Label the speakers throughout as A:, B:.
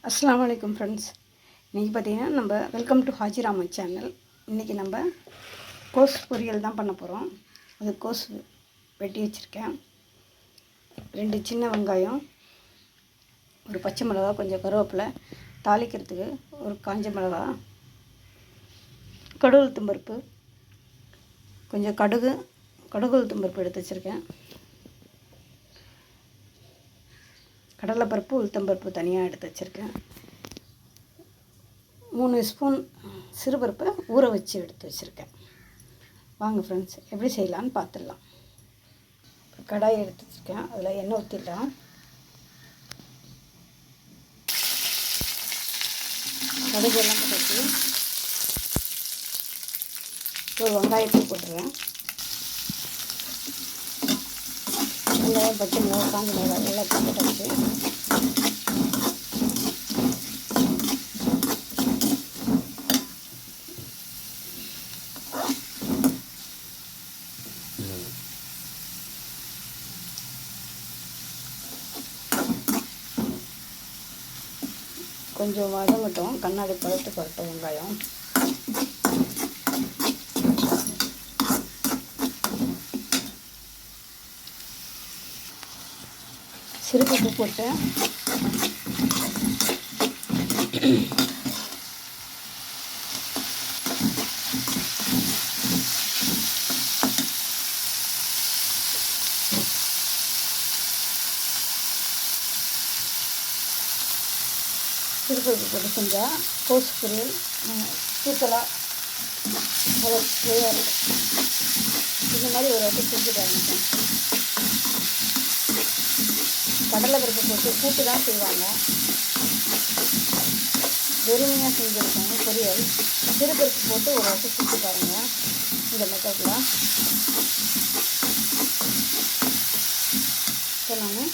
A: அஸ்ஸலாமு அலைக்கும் ஃப்ரெண்ட்ஸ். இன்றைக்கி பார்த்திங்கன்னா நம்ம வெல்கம் டு ஹாஜிராமன் சேனல். இன்றைக்கி நம்ம கோஸ் பொரியல் தான் பண்ண போகிறோம். அது கோஸ் வெட்டி வச்சுருக்கேன். 2 சின்ன வெங்காயம், ஒரு பச்சை மிளகா, கொஞ்சம் கருவேப்பிலை, தாளிக்கிறதுக்கு ஒரு காஞ்ச மிளகா, கடுகு உளுத்தம்பருப்பு, கொஞ்சம் கடுகு உளுத்தம்பருப்பு எடுத்து வச்சுருக்கேன். கடலைப்பருப்பு உளுத்தம்பருப்பு தனியாக எடுத்து வச்சுருக்கேன். 3 ஸ்பூன் சிறுபருப்பை ஊற வச்சு எடுத்து வச்சுருக்கேன். வாங்க ஃப்ரெண்ட்ஸ், எப்படி செய்யலான்னு பார்த்துடலாம். கடாயை எடுத்து வச்சுருக்கேன். அதில் எண்ணெய் ஊற்றிடலாம். கடுகு எல்லாம் போட்டு ஒரு வெங்காயத்தை போட்டுருவேன். வெங்காயம், பச்சை மிளகாய், காஞ்ச மிளகாய் எல்லாத்தையும் போட்டாச்சு. கொஞ்சம் வதங்கட்டும், கண்ணாடி பழத்துக்கு வரட்டும் வெங்காயம். சிறுபருப்பு போட்டு சிறுபருப்பு போட்டு செஞ்சால் கோஸ் பொரியல் தூக்கலாக நல்லா சுவையாக இருக்கும். இந்த மாதிரி ஒரு வாட்டி செஞ்சு பாருங்க. கடலைப்பருப்பு போட்டு கூட்டு தான் செய்வாங்க, வெறுமையாக செஞ்சுருக்காங்க பொரியல். சிறுபருப்பு போட்டு ஒரு வாட்டி செஞ்சு பாருங்கள் இந்த மெத்தடில். இப்போ நான்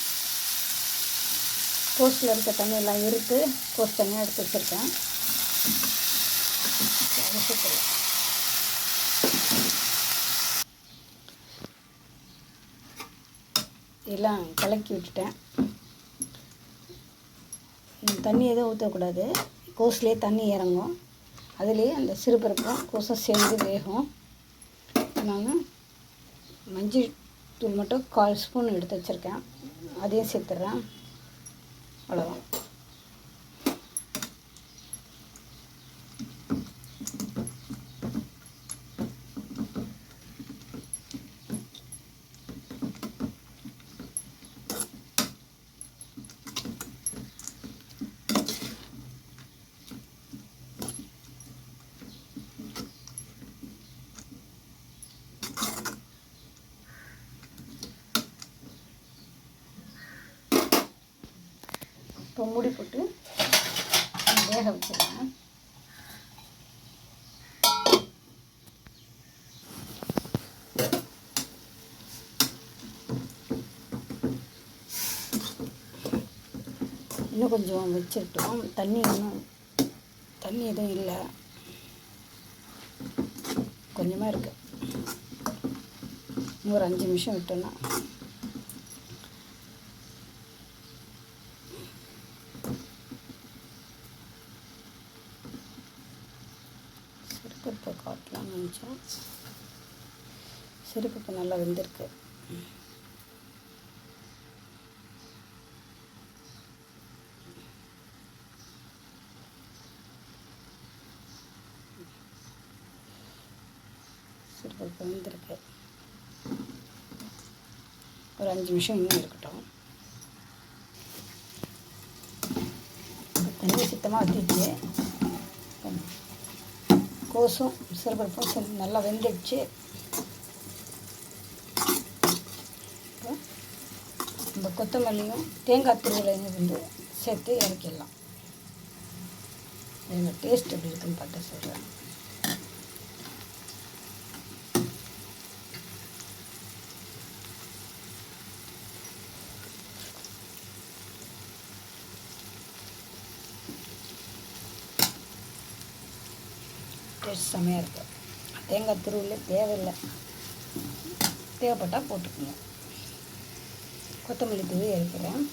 A: கோஸில் இருக்க தண்ணியெல்லாம் இருக்கு, கோஸ் தண்ணியாக எடுத்து வச்சுருக்கேன். எல்லாம் கலக்கி விட்டுட்டேன். தண்ணி எதுவும் ஊற்றக்கூடாது, கோஸ்லேயே தண்ணி இறங்கும். அதுலேயே அந்த சிறுபருப்பும் கோஸும் சேர்ந்து வேகும். நான் மஞ்சள் தூள் மட்டும் 1/4 ஸ்பூன் எடுத்து வச்சுருக்கேன், அதையும் சேர்த்துட்றேன். அவ்வளோதான். இப்போ மூடி போட்டு வேக வச்சிடலாம். இன்னும் கொஞ்சம் வச்சுட்டோம். தண்ணி எதுவும் இல்லை, கொஞ்சமாக இருக்குது. இன்னும் ஒரு 5 நிமிஷம் விட்டோன்னா சிறுபருப்பை காட்டலாம்னு நினச்சோம். சிறுபருப்பு நல்லா வெந்திருக்கு. சிறுபருப்பு வெந்திருக்கு. ஒரு 5 நிமிஷம் இன்னும் இருக்கட்டும். தண்ணி சுத்தமாக வற்றிச்சு. கோஸும் சிறுபருப்பும் நல்லா வெந்துடுச்சு. இப்போ இந்த கொத்தமல்லியும் தேங்காய் துருவலையும் வந்து சேர்த்து இறக்கிடலாம். எங்கள் டேஸ்ட் எப்படி இருக்குன்னு பார்த்து சொல்கிறேன். டேஸ்ட் செமையாக இருக்குது. தேங்காய் துருவல் தேவையில்லை, தேவைப்பட்டால் போட்டுக்கோங்க. கொத்தமல்லி தூவி இறக்கிறேன்.